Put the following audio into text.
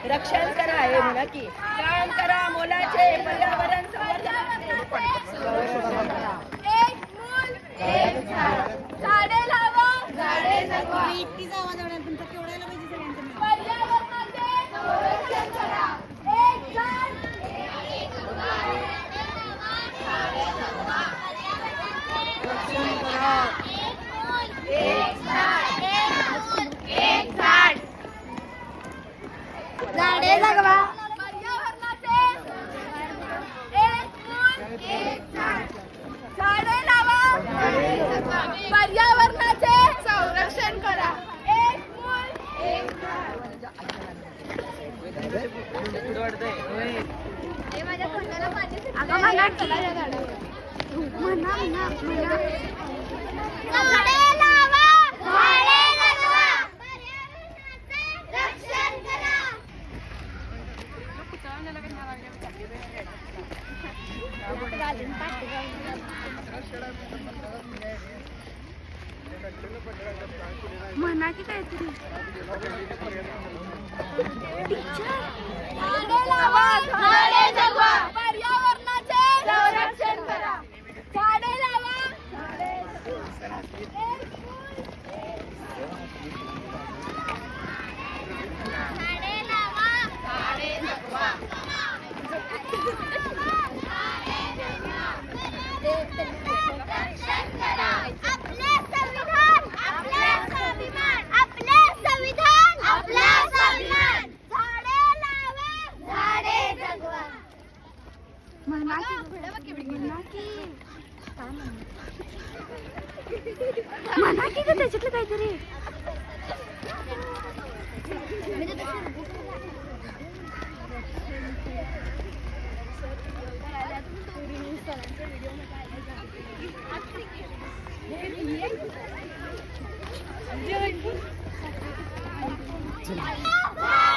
रक्षण करा हे म्हणा की काम करा मोलाचे पर्यावरण संवर्धनाचे एक मूल एक झाड झाडे लावा झाडे जगवा पर्यावरणाचे संरक्षण करा एक झाड एक झाड एक झाड झाडे जगवा पर्यावरणाचे एक मूल एक झाड झाडे लावा पर्यावरणाचे संरक्षण करा एक मूल एक झाड माझ्या तोंडाला पाणी झाडे लावा झाडे जगवा पर्यावरणाचे रक्षण करा म्हणा की काहीतरी झाडे लावा झाडे जगवा पर्यावरणाचे संरक्षण करा झाडे लावा झाडे लावा झाडे जगवा रक्षण करा आपले संविधान आपले स्वाभिमान आपले संविधान आपले स्वाभिमान झाडे लावा झाडे जगवा म्हणा की का त्याच्यातलं काहीतरी झाडे